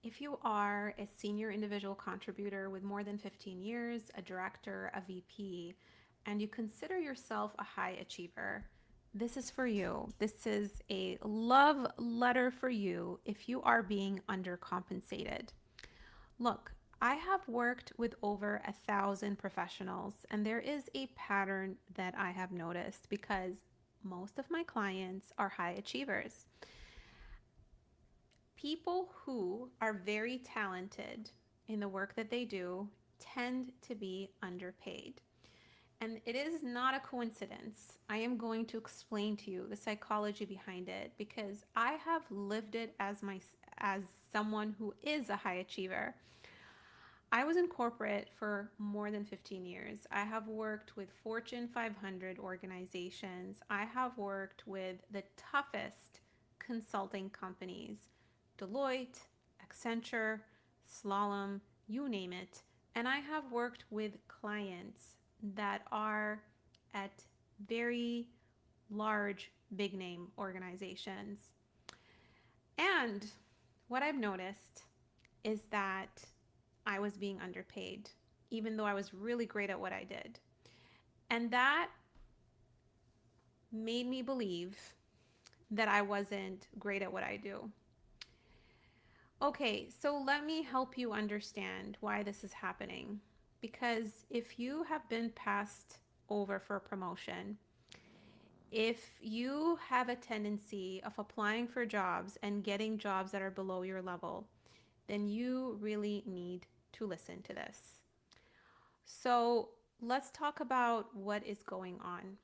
If you are a senior individual contributor with more than 15 years, a director, a VP, and you consider yourself a high achiever, this is for you. This is a love letter for you if you are being undercompensated. Look, I have worked with over 1,000 professionals, and there is a pattern that I have noticed because most of my clients are high achievers. People who are very talented in the work that they do tend to be underpaid. And it is not a coincidence. I am going to explain to you the psychology behind it because I have lived it as someone who is a high achiever. I was in corporate for more than 15 years. I have worked with Fortune 500 organizations. I have worked with the toughest consulting companies, Deloitte, Accenture, Slalom, you name it. And I have worked with clients that are at very large, big name organizations. And what I've noticed is that I was being underpaid, even though I was really great at what I did. And that made me believe that I wasn't great at what I do. Okay, so let me help you understand why this is happening. Because if you have been passed over for a promotion, if you have a tendency of applying for jobs and getting jobs that are below your level, then you really need to listen to this. So let's talk about what is going on.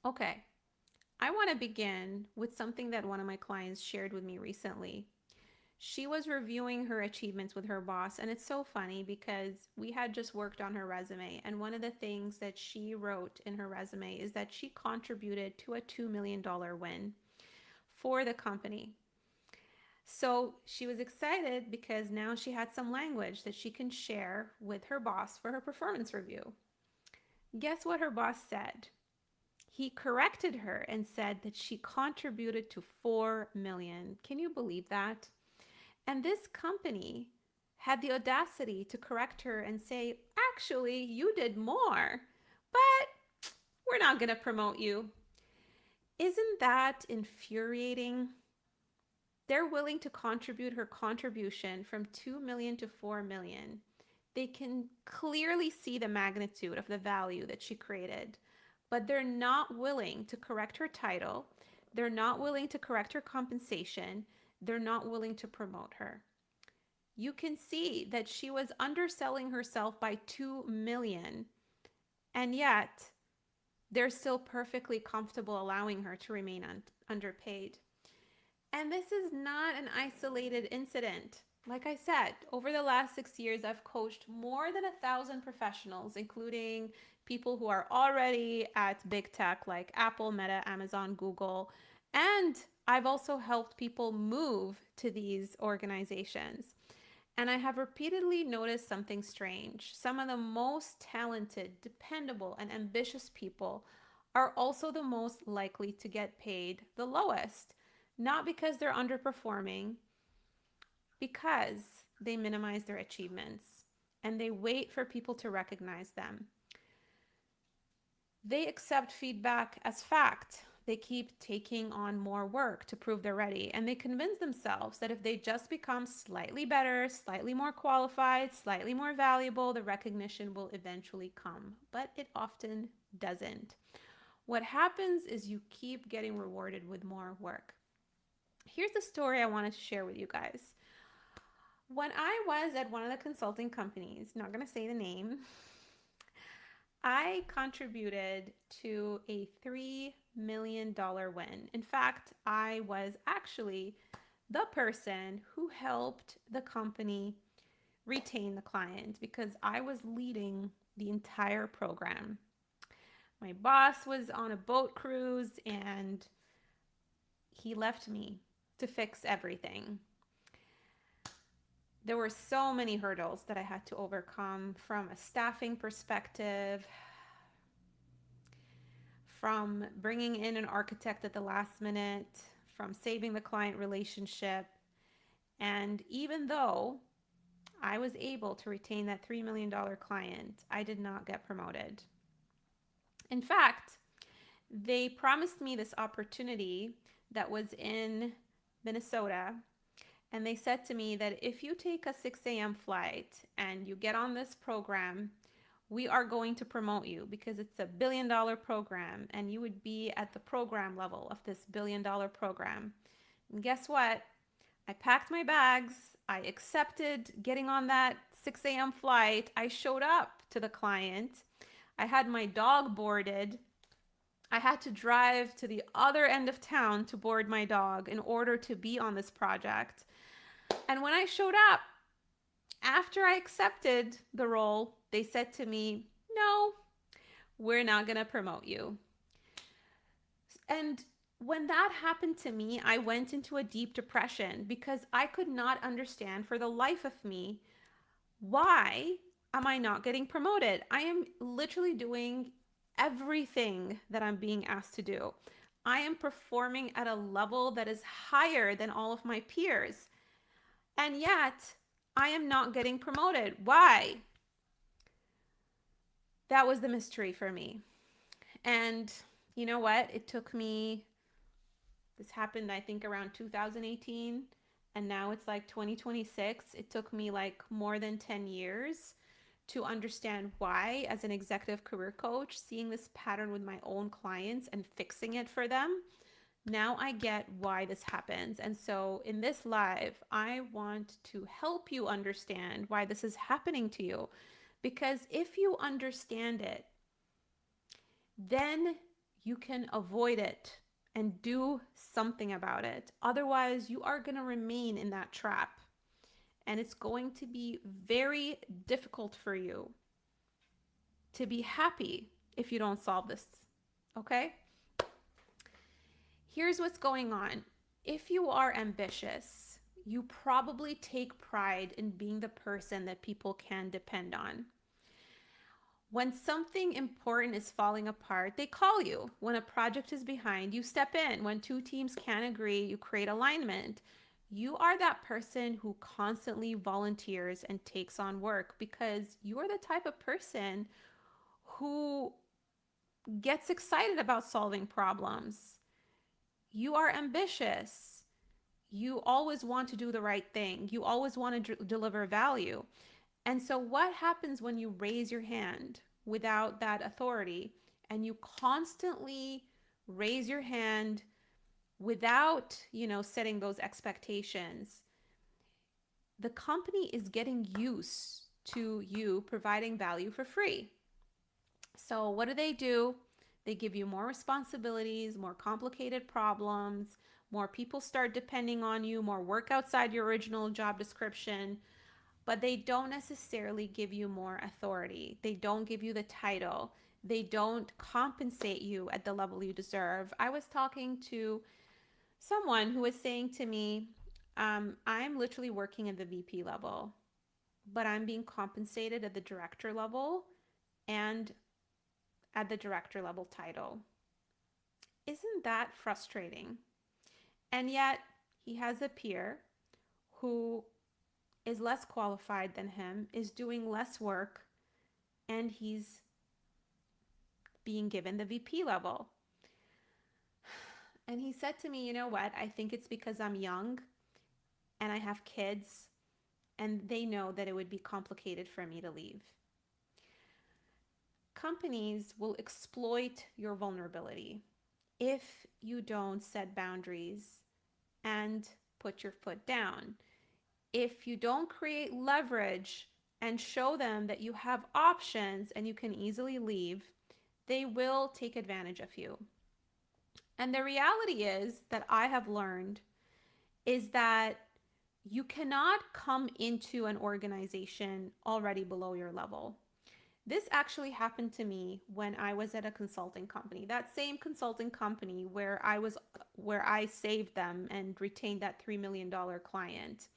Okay, I want to begin with something that one of my clients shared with me recently. She was reviewing her achievements with her boss, and it's so funny because we had just worked on her resume, and one of the things that she wrote in her resume is that she contributed to a $2 million win for the company. So she was excited because now she had some language that she can share with her boss for her performance review. Guess what her boss said? He corrected her and said that she contributed to 4 million. Can you believe that? And this company had the audacity to correct her and say, actually, you did more, but we're not going to promote you. Isn't that infuriating? They're willing to contribute her contribution from 2 million to 4 million. They can clearly see the magnitude of the value that she created, but they're not willing to correct her title. They're not willing to correct her compensation. They're not willing to promote her. You can see that she was underselling herself by 2 million, and yet they're still perfectly comfortable allowing her to remain underpaid. And this is not an isolated incident. Like I said, over the last 6 years, I've coached more than 1,000 professionals, including people who are already at big tech like Apple, Meta, Amazon, Google. And I've also helped people move to these organizations. And I have repeatedly noticed something strange. Some of the most talented, dependable, and ambitious people are also the most likely to get paid the lowest. Not because they're underperforming, because they minimize their achievements and they wait for people to recognize them. They accept feedback as fact. They keep taking on more work to prove they're ready. And they convince themselves that if they just become slightly better, slightly more qualified, slightly more valuable, the recognition will eventually come. But it often doesn't. What happens is you keep getting rewarded with more work. Here's the story I wanted to share with you guys. When I was at one of the consulting companies, not going to say the name, I contributed to a $3 million win. In fact, I was actually the person who helped the company retain the client because I was leading the entire program. My boss was on a boat cruise and he left me to fix everything. There were so many hurdles that I had to overcome from a staffing perspective, from bringing in an architect at the last minute, from saving the client relationship. And even though I was able to retain that $3 million client, I did not get promoted. In fact, they promised me this opportunity that was in Minnesota. And they said to me that if you take a 6 a.m. flight and you get on this program, we are going to promote you because it's a $1 billion program and you would be at the program level of this $1 billion program. And guess what? I packed my bags. I accepted getting on that 6 a.m. flight. I showed up to the client. I had my dog boarded. I had to drive to the other end of town to board my dog in order to be on this project. And when I showed up, after I accepted the role, they said to me, no, we're not going to promote you. And when that happened to me, I went into a deep depression because I could not understand for the life of me why am I not getting promoted? I am literally doing everything that I'm being asked to do. I am performing at a level that is higher than all of my peers. And yet, I am not getting promoted. Why? That was the mystery for me. And you know what? It took me, this happened, I think, around 2018. And now it's like 2026. It took me like more than 10 years to understand why, as an executive career coach, seeing this pattern with my own clients and fixing it for them. Now I get why this happens. And so in this live, I want to help you understand why this is happening to you. Because if you understand it, then you can avoid it and do something about it. Otherwise, you are going to remain in that trap. And it's going to be very difficult for you to be happy if you don't solve this. Okay? Here's what's going on. If you are ambitious, you probably take pride in being the person that people can depend on. When something important is falling apart, they call you. When a project is behind, you step in. When two teams can't agree, you create alignment. You are that person who constantly volunteers and takes on work because you are the type of person who gets excited about solving problems. You are ambitious. You always want to do the right thing. You always want to deliver value. And so what happens when you raise your hand without that authority and you constantly raise your hand without, setting those expectations? The company is getting used to you providing value for free. So what do? They give you more responsibilities, more complicated problems, more people start depending on you, more work outside your original job description, but they don't necessarily give you more authority. They don't give you the title. They don't compensate you at the level you deserve. I was talking to someone who was saying to me, I'm literally working at the VP level, but I'm being compensated at the director level and at the director level title. Isn't that frustrating? And yet, he has a peer who is less qualified than him, is doing less work, and he's being given the VP level. And he said to me, you know what? I think it's because I'm young and I have kids, and they know that it would be complicated for me to leave. Companies will exploit your vulnerability if you don't set boundaries and put your foot down. If you don't create leverage and show them that you have options and you can easily leave, they will take advantage of you. And the reality is that I have learned is that you cannot come into an organization already below your level. This actually happened to me when I was at a consulting company. That same consulting company where I saved them and retained that $3 million client.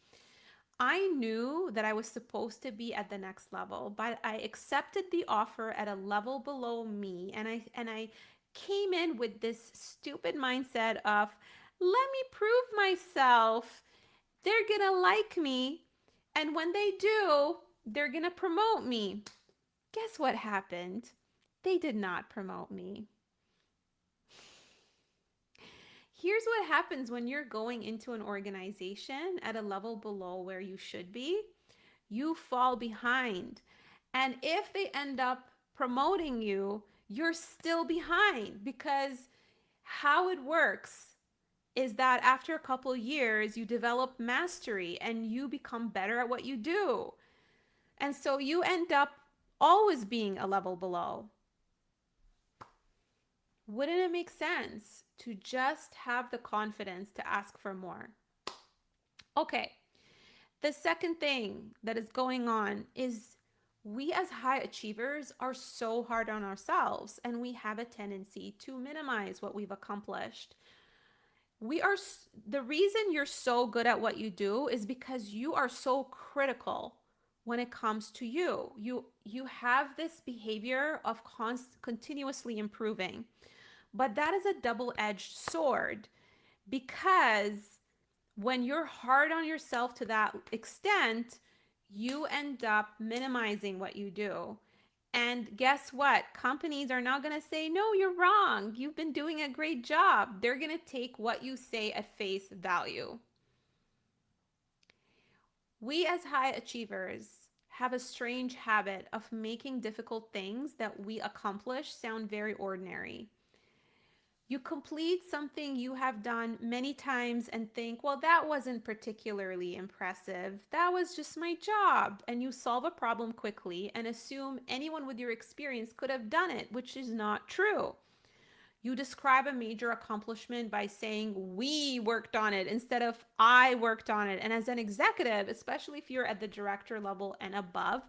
I knew that I was supposed to be at the next level, but I accepted the offer at a level below me, and I came in with this stupid mindset of let me prove myself. they're going to like me. And when they do, they're going to promote me. Guess what happened? They did not promote me. Here's what happens when you're going into an organization at a level below where you should be. You fall behind. And if they end up promoting you, you're still behind, because how it works is that after a couple years, you develop mastery and you become better at what you do. And so you end up always being a level below. Wouldn't it make sense to just have the confidence to ask for more? Okay, the second thing that is going on is we as high achievers are so hard on ourselves, and we have a tendency to minimize what we've accomplished. We are The reason you're so good at what you do is because you are so critical when it comes to you have this behavior of continuously improving. But that is a double-edged sword, because when you're hard on yourself to that extent, you end up minimizing what you do. And guess what? Companies are not going to say, no, you're wrong. You've been doing a great job. They're going to take what you say at face value. We as high achievers have a strange habit of making difficult things that we accomplish sound very ordinary. You complete something you have done many times and think, well, that wasn't particularly impressive. That was just my job. And you solve a problem quickly and assume anyone with your experience could have done it, which is not true. You describe a major accomplishment by saying, we worked on it, instead of I worked on it. And as an executive, especially if you're at the director level and above,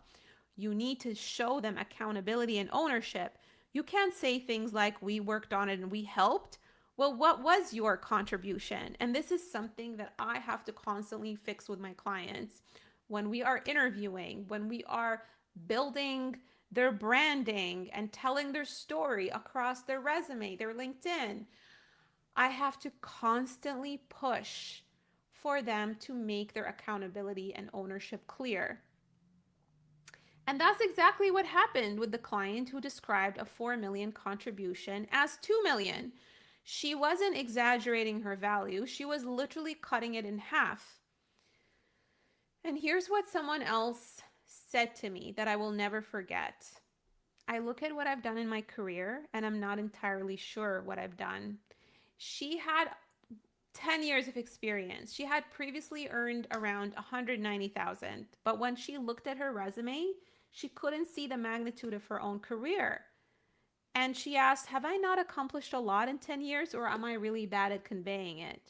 you need to show them accountability and ownership. You can't say things like, we worked on it and we helped. Well, what was your contribution? And this is something that I have to constantly fix with my clients. When we are interviewing, when we are building their branding and telling their story across their resume, their LinkedIn, I have to constantly push for them to make their accountability and ownership clear. And that's exactly what happened with the client who described a 4 million contribution as 2 million. She wasn't exaggerating her value, she was literally cutting it in half. And here's what someone else said to me that I will never forget. I look at what I've done in my career and I'm not entirely sure what I've done. She had 10 years of experience. She had previously earned around 190,000, but when she looked at her resume, she couldn't see the magnitude of her own career. And she asked, have I not accomplished a lot in 10 years, or am I really bad at conveying it?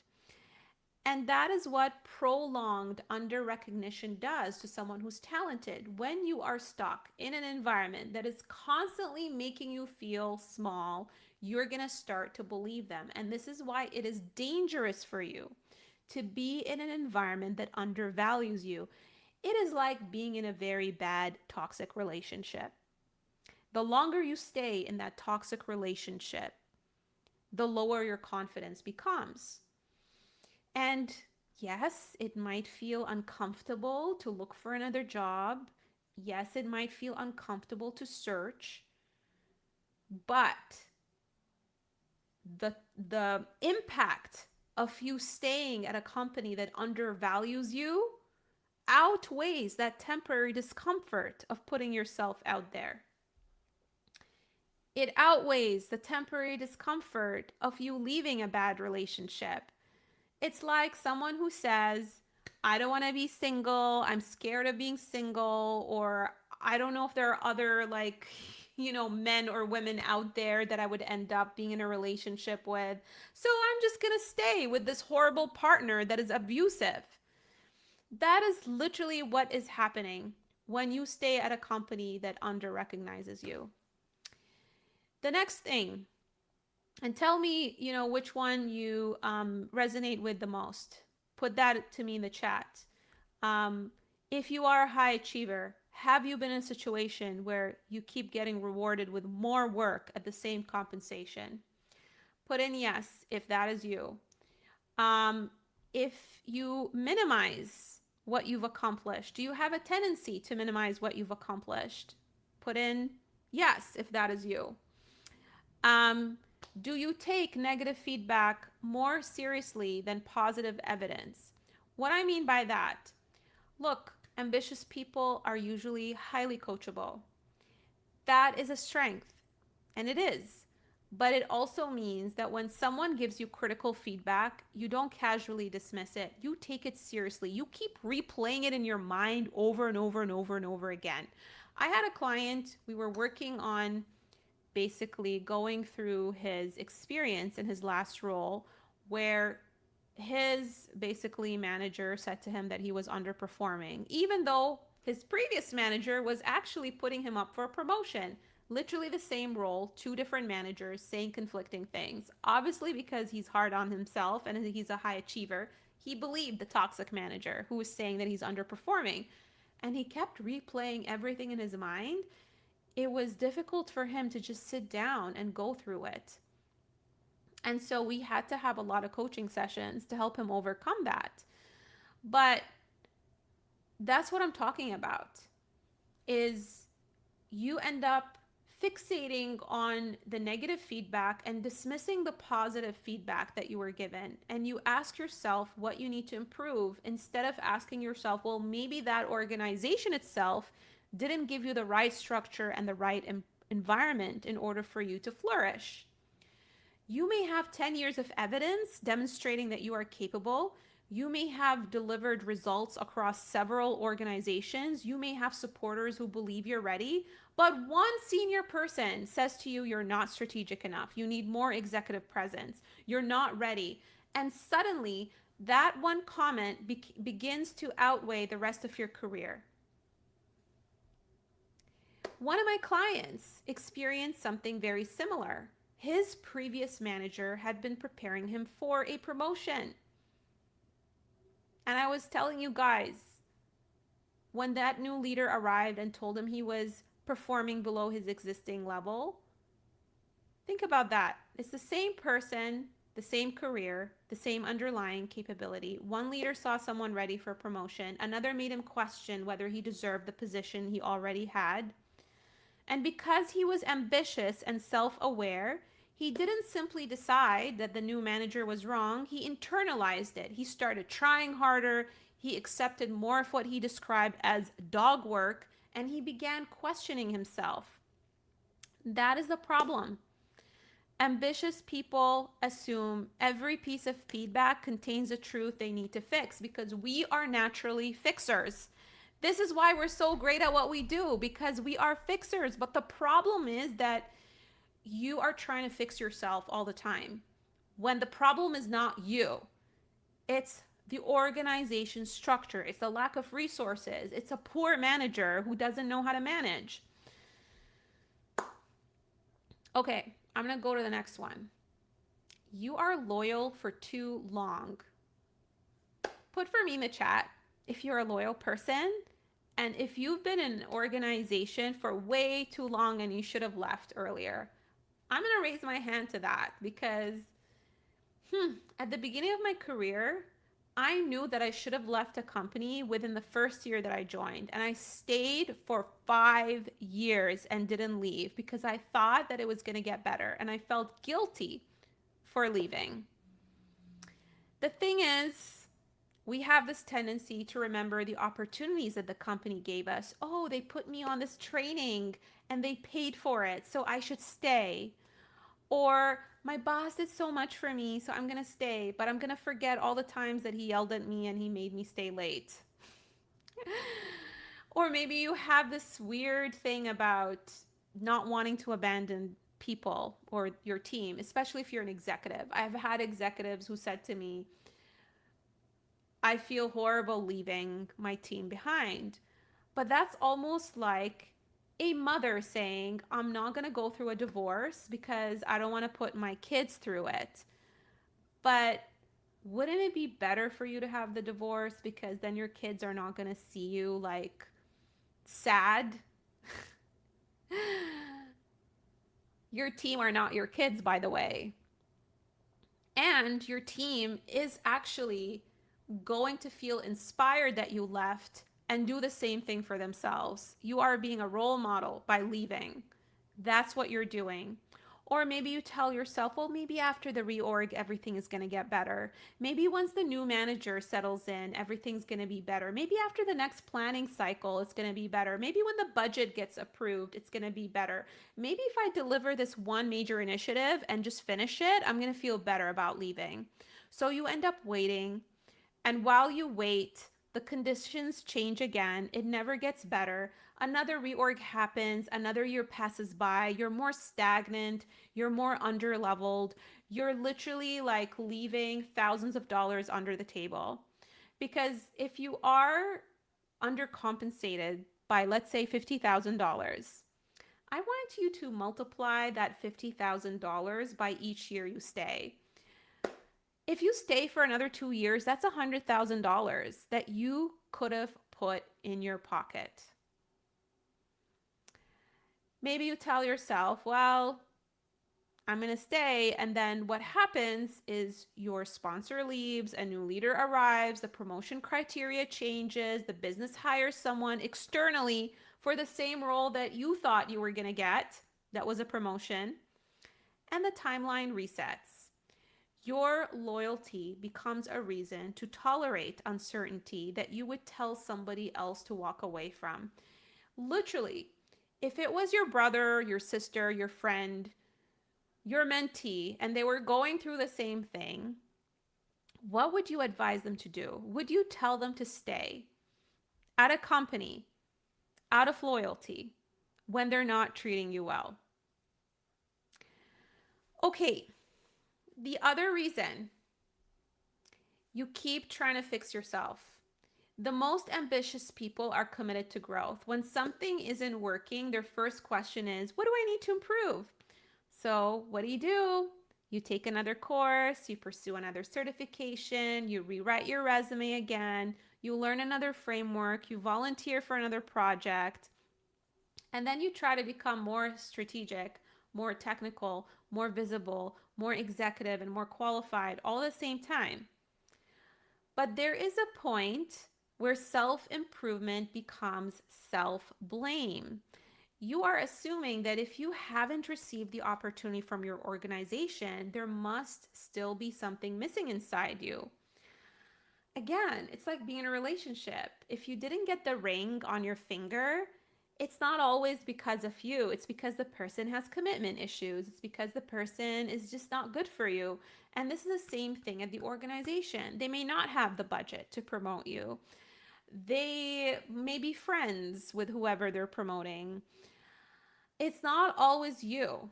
And that is what prolonged under recognition does to someone who's talented. When you are stuck in an environment that is constantly making you feel small, you're going to start to believe them. And this is why it is dangerous for you to be in an environment that undervalues you. It is like being in a very bad toxic relationship. The longer you stay in that toxic relationship, the lower your confidence becomes. And yes, it might feel uncomfortable to look for another job. Yes, it might feel uncomfortable to search. But the impact of you staying at a company that undervalues you outweighs that temporary discomfort of putting yourself out there. It outweighs the temporary discomfort of you leaving a bad relationship. It's like someone who says, I don't want to be single, I'm scared of being single, or I don't know if there are other men or women out there that I would end up being in a relationship with. So I'm just going to stay with this horrible partner that is abusive. That is literally what is happening when you stay at a company that under-recognizes you. The next thing, and tell me, which one you resonate with the most. Put that to me in the chat. If you are a high achiever, have you been in a situation where you keep getting rewarded with more work at the same compensation? Put in yes if that is you. if you minimize what you've accomplished? Do you have a tendency to minimize what you've accomplished? Put in yes if that is you. Um, do you take negative feedback more seriously than positive evidence? What I mean by that, look, ambitious people are usually highly coachable. That is a strength, and it is. But it also means that when someone gives you critical feedback, you don't casually dismiss it. You take it seriously. You keep replaying it in your mind over and over and over and over again. I had a client, we were working on basically going through his experience in his last role where his basically manager said to him that he was underperforming, even though his previous manager was actually putting him up for a promotion. Literally the same role, two different managers saying conflicting things. Obviously, because he's hard on himself and he's a high achiever, he believed the toxic manager who was saying that he's underperforming. And he kept replaying everything in his mind. It was difficult for him to just sit down and go through it. And so we had to have a lot of coaching sessions to help him overcome that. But that's what I'm talking about is you end up fixating on the negative feedback and dismissing the positive feedback that you were given. And you ask yourself what you need to improve instead of asking yourself, well, maybe that organization itself didn't give you the right structure and the right environment in order for you to flourish. You may have 10 years of evidence demonstrating that you are capable. You may have delivered results across several organizations. You may have supporters who believe you're ready, but one senior person says to you, you're not strategic enough. You need more executive presence. You're not ready. And suddenly, that one comment begins to outweigh the rest of your career. One of my clients experienced something very similar. His previous manager had been preparing him for a promotion. And I was telling you guys, when that new leader arrived and told him he was performing below his existing level, think about that. It's the same person, the same career, the same underlying capability. One leader saw someone ready for promotion. Another made him question whether he deserved the position he already had. And because he was ambitious and self-aware, he didn't simply decide that the new manager was wrong. He internalized it. He started trying harder. He accepted more of what he described as dog work, and he began questioning himself. That is the problem. Ambitious people assume every piece of feedback contains a truth they need to fix because we are naturally fixers. This is why we're so great at what we do, because we are fixers. But the problem is that you are trying to fix yourself all the time when the problem is not you. It's the organization structure. It's the lack of resources. It's a poor manager who doesn't know how to manage. Okay, I'm going to go to the next one. You are loyal for too long. Put for me in the chat if you're a loyal person. And if you've been in an organization for way too long and you should have left earlier, I'm going to raise my hand to that because at the beginning of my career, I knew that I should have left a company within the first year that I joined. And I stayed for 5 years and didn't leave because I thought that it was going to get better. And I felt guilty for leaving. The thing is, we have this tendency to remember the opportunities that the company gave us. Oh, they put me on this training and they paid for it, so I should stay. Or my boss did so much for me, so I'm going to stay, but I'm going to forget all the times that he yelled at me and he made me stay late. Or maybe you have this weird thing about not wanting to abandon people or your team, especially if you're an executive. I've had executives who said to me, I feel horrible leaving my team behind. But that's almost like a mother saying, I'm not going to go through a divorce because I don't want to put my kids through it. But wouldn't it be better for you to have the divorce because then your kids are not going to see you like sad? Your team are not your kids, by the way. And your team is actually going to feel inspired that you left and do the same thing for themselves. You are being a role model by leaving. That's what you're doing. Or maybe you tell yourself, well, maybe after the reorg, everything is going to get better. Maybe once the new manager settles in, everything's going to be better. Maybe after the next planning cycle, it's going to be better. Maybe when the budget gets approved, it's going to be better. Maybe if I deliver this one major initiative and just finish it, I'm going to feel better about leaving. So you end up waiting, and while you wait, the conditions change again. It never gets better. Another reorg happens, another year passes by. You're more stagnant, you're more under leveled. You're literally like leaving thousands of dollars under the table. Because if you are undercompensated by, let's say, $50,000, I want you to multiply that $50,000 by each year you stay. If you stay for another 2 years, that's $100,000 that you could have put in your pocket. Maybe you tell yourself, well, I'm going to stay. And then what happens is your sponsor leaves, a new leader arrives, the promotion criteria changes, the business hires someone externally for the same role that you thought you were going to get. That was a promotion. And the timeline resets. Your loyalty becomes a reason to tolerate uncertainty that you would tell somebody else to walk away from. Literally, if it was your brother, your sister, your friend, your mentee, and they were going through the same thing, what would you advise them to do? Would you tell them to stay at a company out of loyalty when they're not treating you well? Okay, the other reason you keep trying to fix yourself. The most ambitious people are committed to growth. When something isn't working, their first question is, what do I need to improve? So, what do? You take another course, you pursue another certification, you rewrite your resume again, you learn another framework, you volunteer for another project, and then you try to become more strategic, more technical, more visible, more executive, and more qualified all at the same time. But there is a point where self improvement becomes self blame. You are assuming that if you haven't received the opportunity from your organization, there must still be something missing inside you. Again, it's like being in a relationship. If you didn't get the ring on your finger, it's not always because of you. It's because the person has commitment issues. It's because the person is just not good for you. And this is the same thing at the organization. They may not have the budget to promote you. They may be friends with whoever they're promoting. It's not always you.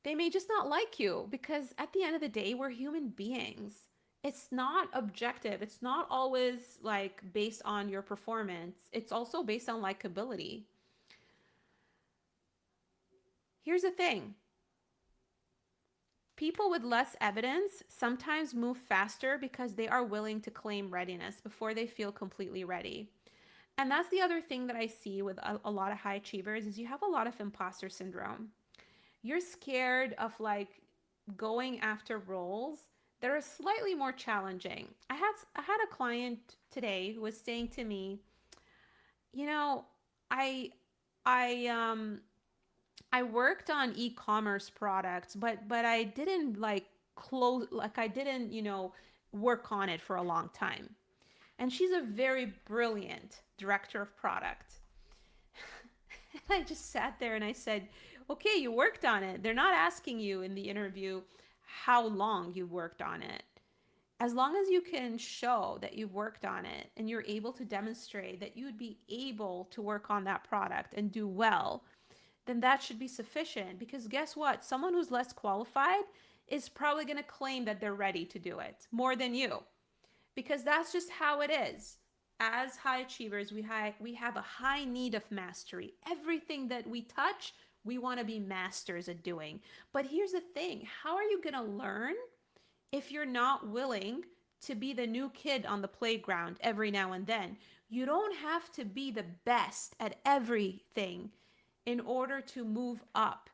They may just not like you because at the end of the day, we're human beings. It's not objective. It's not always like based on your performance. It's also based on likability. Here's the thing. People with less evidence sometimes move faster because they are willing to claim readiness before they feel completely ready. And that's the other thing that I see with a lot of high achievers is you have a lot of imposter syndrome. You're scared of like going after roles that are slightly more challenging. I had a client today who was saying to me, you know, I I I worked on e-commerce products, but I didn't like close like I didn't, work on it for a long time. And she's a very brilliant director of product. I just sat there and I said, okay, you worked on it. They're not asking you in the interview how long you worked on it. As long as you can show that you've worked on it and you're able to demonstrate that you'd be able to work on that product and do well, then that should be sufficient. Because guess what? Someone who's less qualified is probably going to claim that they're ready to do it more than you, because that's just how it is. As high achievers, we have a high need of mastery. Everything that we touch, we want to be masters at doing. But here's the thing, how are you going to learn if you're not willing to be the new kid on the playground every now and then? You don't have to be the best at everything in order to move up.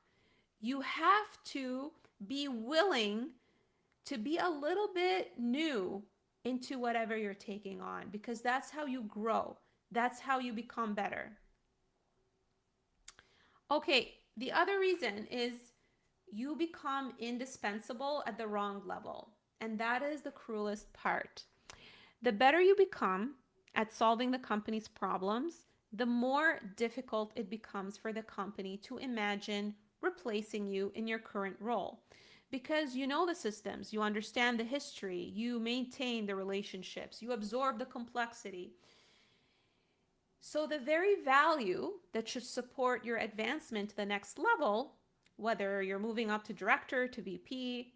You have to be willing to be a little bit new into whatever you're taking on, because that's how you grow. That's how you become better. Okay, the other reason is you become indispensable at the wrong level. And that is the cruelest part. The better you become at solving the company's problems, the more difficult it becomes for the company to imagine replacing you in your current role. Because you know the systems, you understand the history, you maintain the relationships, you absorb the complexity. So, the very value that should support your advancement to the next level, whether you're moving up to director, to VP,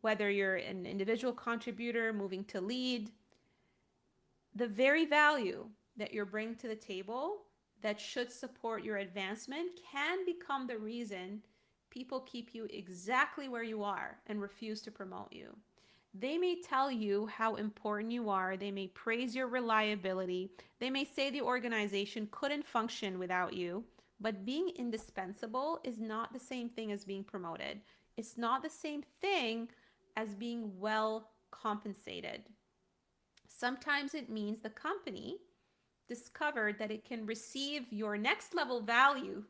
whether you're an individual contributor moving to lead, the very value that you're bringing to the table that should support your advancement can become the reason people keep you exactly where you are and refuse to promote you. They may tell you how important you are. They may praise your reliability. They may say the organization couldn't function without you. But being indispensable is not the same thing as being promoted. It's not the same thing as being well compensated. Sometimes it means the company discovered that it can receive your next level value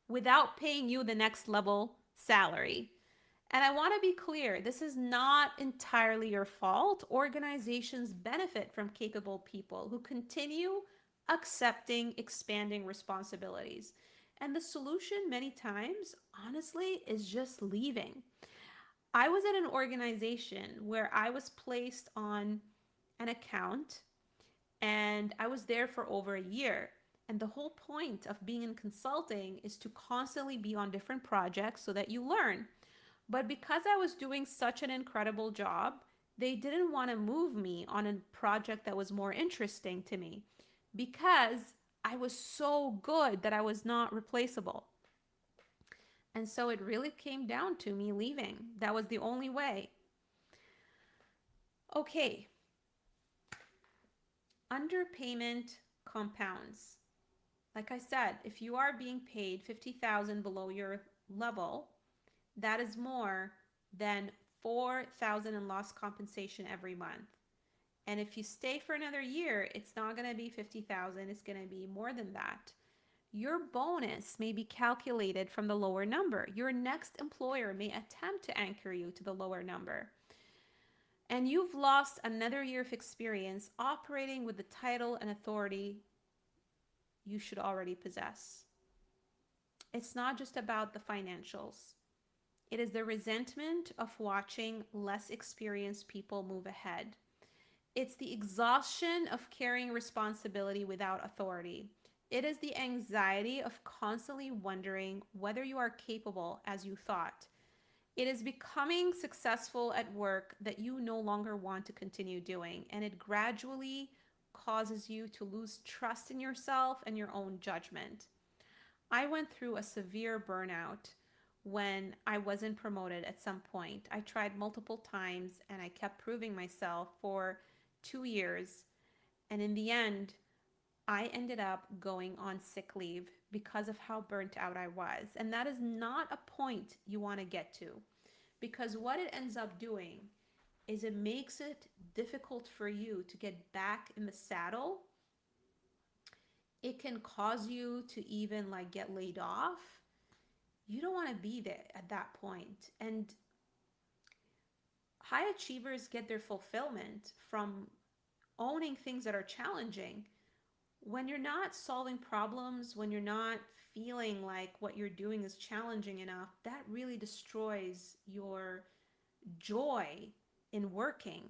without paying you the next level salary. And I want to be clear, this is not entirely your fault. Organizations benefit from capable people who continue accepting expanding responsibilities. And the solution, many times, honestly, is just leaving. I was at an organization where I was placed on an account and I was there for over a year. And the whole point of being in consulting is to constantly be on different projects so that you learn. But because I was doing such an incredible job, they didn't want to move me on a project that was more interesting to me because I was so good that I was not replaceable. And so it really came down to me leaving. That was the only way. Okay, underpayment compounds. Like I said, if you are being paid 50,000 below your level, that is more than 4,000 in lost compensation every month. And if you stay for another year, it's not going to be 50,000, it's going to be more than that. Your bonus may be calculated from the lower number. Your next employer may attempt to anchor you to the lower number. And you've lost another year of experience operating with the title and authority you should already possess. It's not just about the financials. It is the resentment of watching less experienced people move ahead. It's the exhaustion of carrying responsibility without authority. It is the anxiety of constantly wondering whether you are capable as you thought. It is becoming successful at work that you no longer want to continue doing, and it gradually causes you to lose trust in yourself and your own judgment. I went through a severe burnout when I wasn't promoted at some point. I tried multiple times and I kept proving myself for 2 years. And in the end, I ended up going on sick leave because of how burnt out I was. And that is not a point you want to get to, because what it ends up doing is it makes it difficult for you to get back in the saddle. It can cause you to even like get laid off. You don't want to be there at that point. And high achievers get their fulfillment from owning things that are challenging. When you're not solving problems, when you're not feeling like what you're doing is challenging enough, that really destroys your joy in working.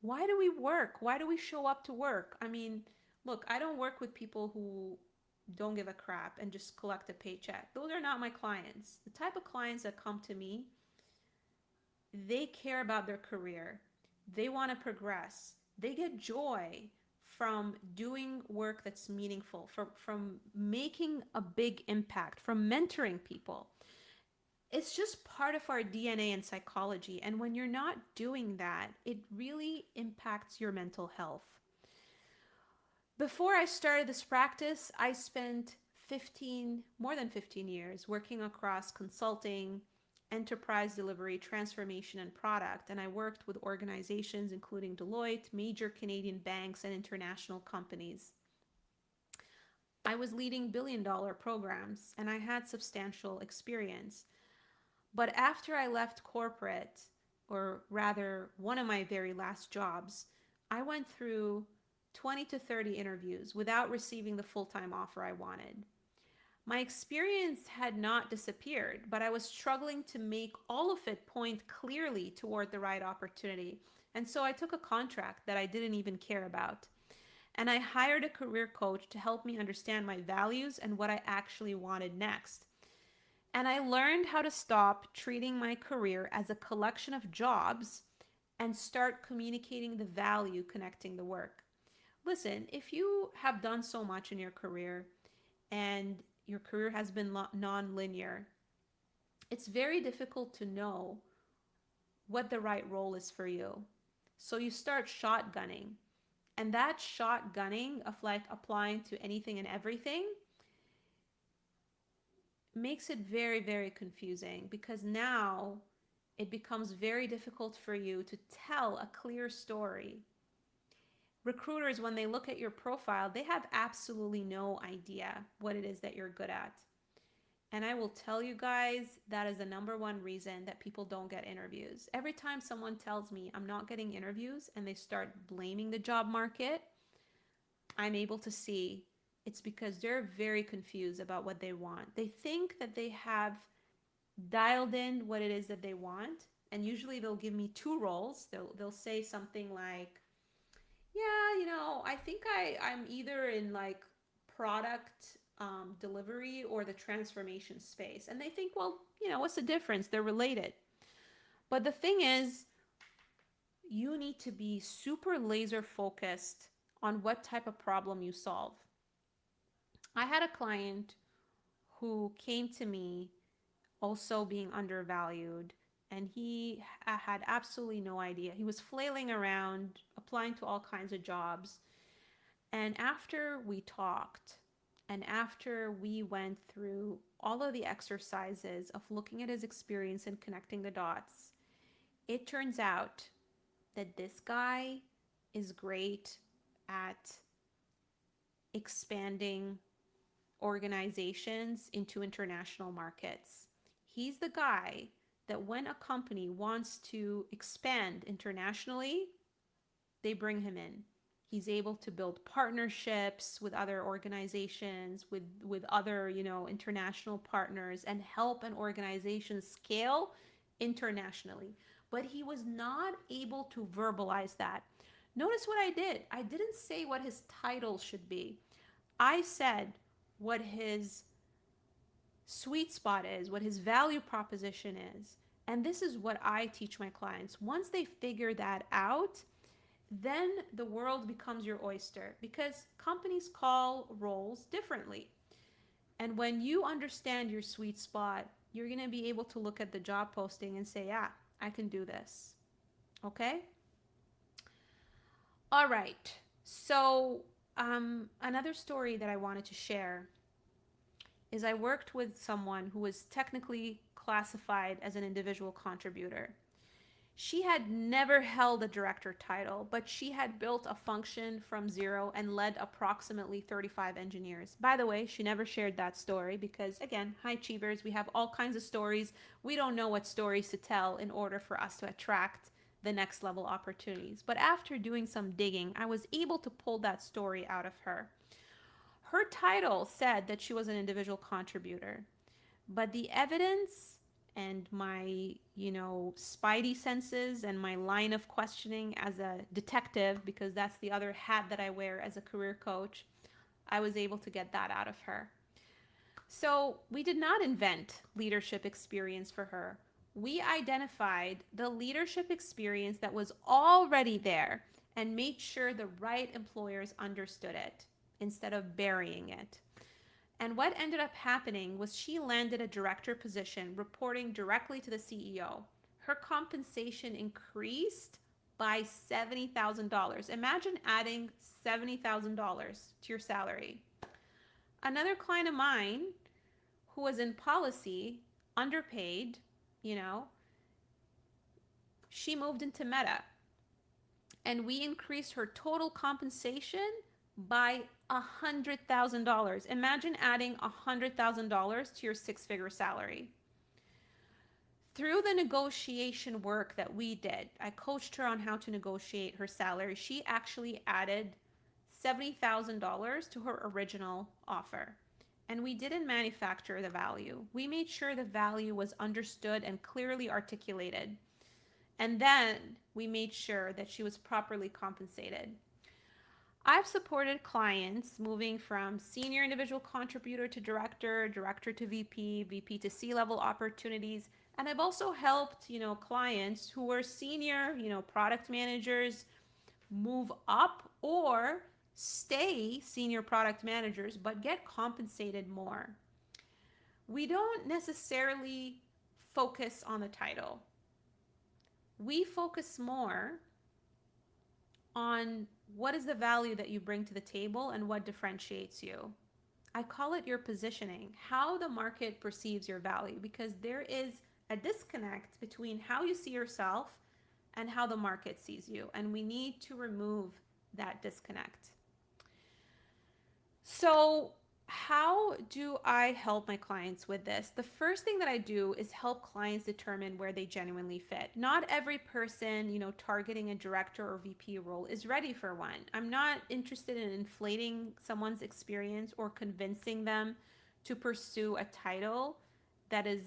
Why do we work? Why do we show up to work? I mean, look, I don't work with people who don't give a crap and just collect a paycheck. Those are not my clients. The type of clients that come to me, they care about their career. They want to progress. They get joy from doing work that's meaningful, from making a big impact, from mentoring people. It's just part of our DNA and psychology. And when you're not doing that, it really impacts your mental health. Before I started this practice, I spent more than 15 years working across consulting, enterprise delivery, transformation, and product. And I worked with organizations including Deloitte, major Canadian banks, and international companies. I was leading billion-dollar programs and I had substantial experience. But after I left corporate, or rather, one of my very last jobs, I went through 20 to 30 interviews without receiving the full time offer I wanted. My experience had not disappeared, but I was struggling to make all of it point clearly toward the right opportunity. And so I took a contract that I didn't even care about. And I hired a career coach to help me understand my values and what I actually wanted next. And I learned how to stop treating my career as a collection of jobs and start communicating the value connecting the work. Listen, if you have done so much in your career and your career has been non-linear, it's very difficult to know what the right role is for you. So you start shotgunning. And that shotgunning of like applying to anything and everything makes it very, very confusing because now it becomes very difficult for you to tell a clear story. Recruiters, when they look at your profile, they have absolutely no idea what it is that you're good at. And I will tell you guys, that is the number one reason that people don't get interviews. Every time someone tells me I'm not getting interviews and they start blaming the job market, I'm able to see it's because they're very confused about what they want. They think that they have dialed in what it is that they want, and usually they'll give me two roles. They'll say something like, "Yeah, I think I'm either in like product delivery or the transformation space," and they think, well, what's the difference? They're related. But the thing is, you need to be super laser focused on what type of problem you solve. I had a client who came to me also being undervalued, and he had absolutely no idea. He was flailing around, applying to all kinds of jobs. And after we talked, and after we went through all of the exercises of looking at his experience and connecting the dots, it turns out that this guy is great at expanding organizations into international markets. He's the guy that when a company wants to expand internationally, they bring him in. He's able to build partnerships with other organizations, with other, international partners, and help an organization scale internationally. But he was not able to verbalize that. Notice what I did. I didn't say what his title should be. I said what his sweet spot is, what his value proposition is. And this is what I teach my clients. Once they figure that out, then the world becomes your oyster because companies call roles differently. And when you understand your sweet spot, you're going to be able to look at the job posting and say, yeah, I can do this. Okay? All right. So, another story that I wanted to share is I worked with someone who was technically classified as an individual contributor. She had never held a director title, but she had built a function from zero and led approximately 35 engineers. By the way, she never shared that story because, again, high achievers, we have all kinds of stories. We don't know what stories to tell in order for us to attract the next level opportunities. But after doing some digging, I was able to pull that story out of her. Her title said that she was an individual contributor, but the evidence and my, spidey senses and my line of questioning as a detective, because that's the other hat that I wear as a career coach, I was able to get that out of her. So we did not invent leadership experience for her. We identified the leadership experience that was already there and made sure the right employers understood it instead of burying it. And what ended up happening was she landed a director position reporting directly to the CEO. Her compensation increased by $70,000. Imagine adding $70,000 to your salary. Another client of mine who was in policy, underpaid, you know, she moved into Meta and we increased her total compensation by $100,000. Imagine adding $100,000 to your six-figure salary. Through the negotiation work that we did, I coached her on how to negotiate her salary. She actually added $70,000 to her original offer. And we didn't manufacture the value. We made sure the value was understood and clearly articulated. And then we made sure that she was properly compensated. I've supported clients moving from senior individual contributor to director, director to VP, VP to C-level opportunities. And I've also helped, clients who were senior, product managers move up or stay senior product managers but get compensated more. We don't necessarily focus on the title. We focus more on what is the value that you bring to the table and what differentiates you. I call it your positioning, how the market perceives your value, because there is a disconnect between how you see yourself and how the market sees you, and we need to remove that disconnect. So, how do I help my clients with this? The first thing that I do is help clients determine where they genuinely fit. Not every person, targeting a director or VP role is ready for one. I'm not interested in inflating someone's experience or convincing them to pursue a title that is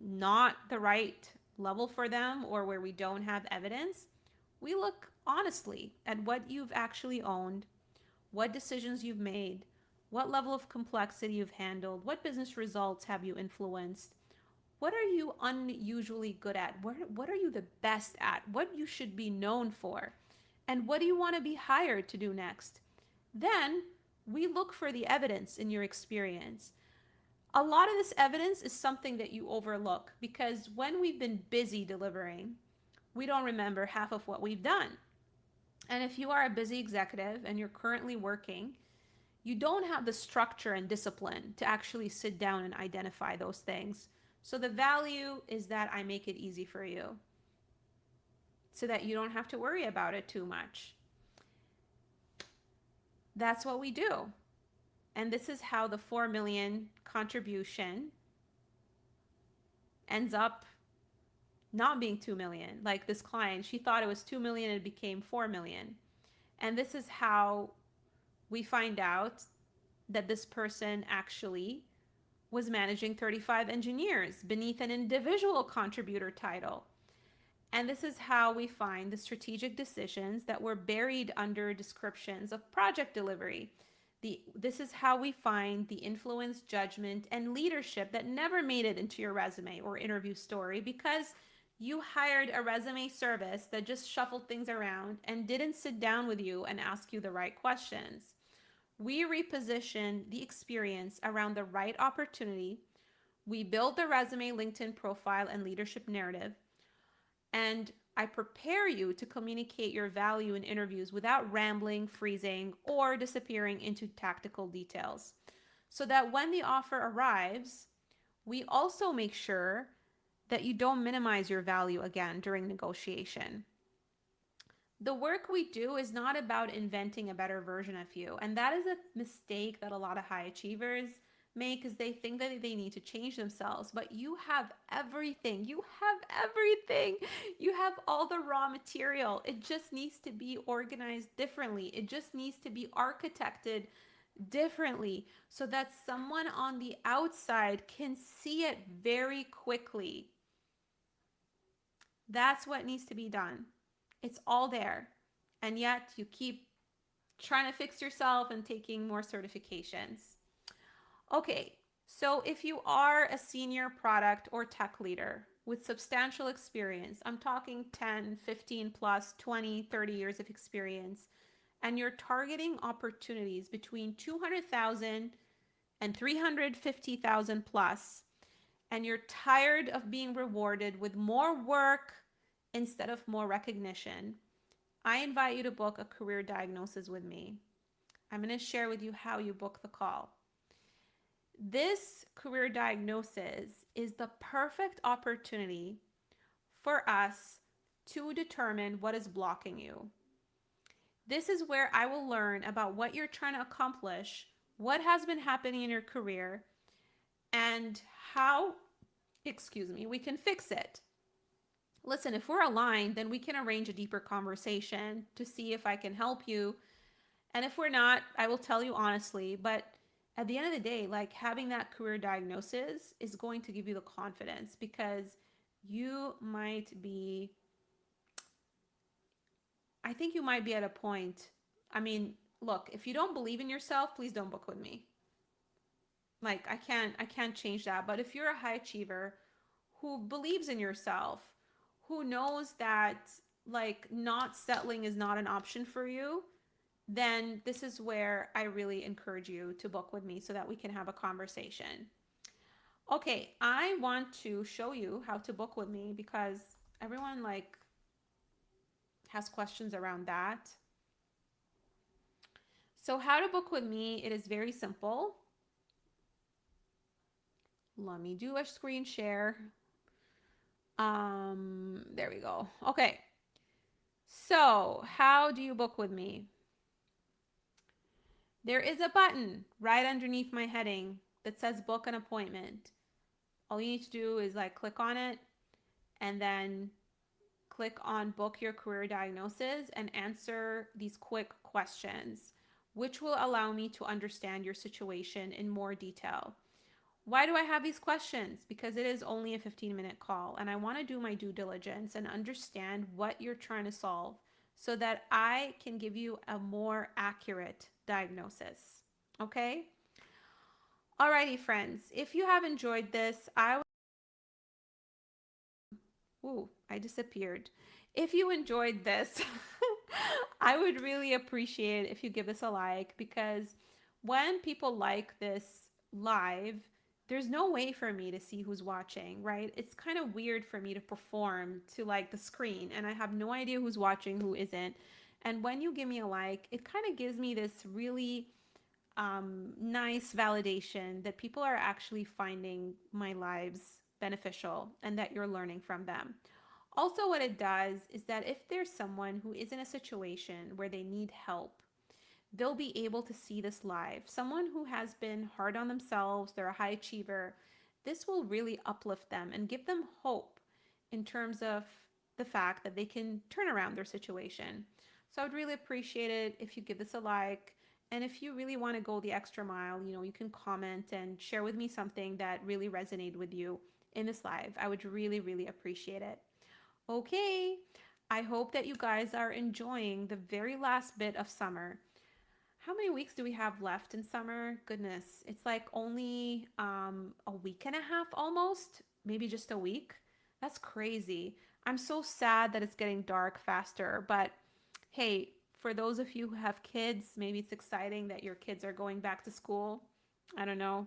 not the right level for them or where we don't have evidence. We look honestly at what you've actually owned, what decisions you've made, what level of complexity you've handled, what business results have you influenced, what are you unusually good at, what are you the best at, what you should be known for, and what do you want to be hired to do next. Then we look for the evidence in your experience. A lot of this evidence is something that you overlook because when we've been busy delivering, we don't remember half of what we've done. And if you are a busy executive and you're currently working, you don't have the structure and discipline to actually sit down and identify those things. So the value is that I make it easy for you so that you don't have to worry about it too much. That's what we do. And this is how the 4 million contribution ends up not being 2 million. Like this client, she thought it was 2 million and it became 4 million. And this is how we find out that this person actually was managing 35 engineers beneath an individual contributor title. And this is how we find the strategic decisions that were buried under descriptions of project delivery. This is how we find the influence, judgment, and leadership that never made it into your resume or interview story because you hired a resume service that just shuffled things around and didn't sit down with you and ask you the right questions. We reposition the experience around the right opportunity. We build the resume, LinkedIn profile, and leadership narrative. And I prepare you to communicate your value in interviews without rambling, freezing, or disappearing into tactical details. So that when the offer arrives, we also make sure that you don't minimize your value again during negotiation. The work we do is not about inventing a better version of you. And that is a mistake that a lot of high achievers make because they think that they need to change themselves. But you have everything. You have everything. You have all the raw material. It just needs to be organized differently. It just needs to be architected differently so that someone on the outside can see it very quickly. That's what needs to be done. It's all there. And yet you keep trying to fix yourself and taking more certifications. Okay, so if you are a senior product or tech leader with substantial experience, I'm talking 10, 15 plus, 20, 30 years of experience, and you're targeting opportunities between 200,000 and 350,000 plus, and you're tired of being rewarded with more work instead of more recognition, I invite you to book a career diagnosis with me. I'm going to share with you how you book the call. This career diagnosis is the perfect opportunity for us to determine what is blocking you. This is where I will learn about what you're trying to accomplish, what has been happening in your career, and how, excuse me, we can fix it. Listen, if we're aligned, then we can arrange a deeper conversation to see if I can help you. And if we're not, I will tell you honestly. But at the end of the day, like having that career diagnosis is going to give you the confidence because you might be, I think you might be at a point. I mean, look, if you don't believe in yourself, please don't book with me. Like I can't change that. But if you're a high achiever who believes in yourself, who knows that like not settling is not an option for you, then this is where I really encourage you to book with me so that we can have a conversation. Okay, I want to show you how to book with me because everyone like has questions around that. So how to book with me, it is very simple. Let me do a screen share. There we go. Okay. So, how do you book with me? There is a button right underneath my heading that says book an appointment. All you need to do is like click on it and then click on book your career diagnosis and answer these quick questions, which will allow me to understand your situation in more detail. Why do I have these questions? Because it is only a 15-minute call and I want to do my due diligence and understand what you're trying to solve so that I can give you a more accurate diagnosis. Okay? Alrighty, friends. If you have enjoyed this, ooh, I disappeared. If you enjoyed this, I would really appreciate if you give this a like because when people like this live, there's no way for me to see who's watching, right? It's kind of weird for me to perform to like the screen and I have no idea who's watching, who isn't. And when you give me a like, it kind of gives me this really nice validation that people are actually finding my lives beneficial and that you're learning from them. Also, what it does is that if there's someone who is in a situation where they need help, they'll be able to see this live. Someone who has been hard on themselves, they're a high achiever, this will really uplift them and give them hope in terms of the fact that they can turn around their situation. So I would really appreciate it if you give this a like. And if you really want to go the extra mile, you can comment and share with me something that really resonated with you in this live. I would really, really appreciate it. Okay, I hope that you guys are enjoying the very last bit of summer. How many weeks do we have left in summer? Goodness, it's like only a week and a half almost, maybe just a week. That's crazy. I'm so sad that it's getting dark faster, but hey, for those of you who have kids, maybe it's exciting that your kids are going back to school. I don't know.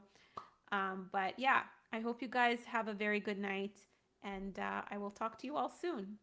But yeah, I hope you guys have a very good night, and I will talk to you all soon.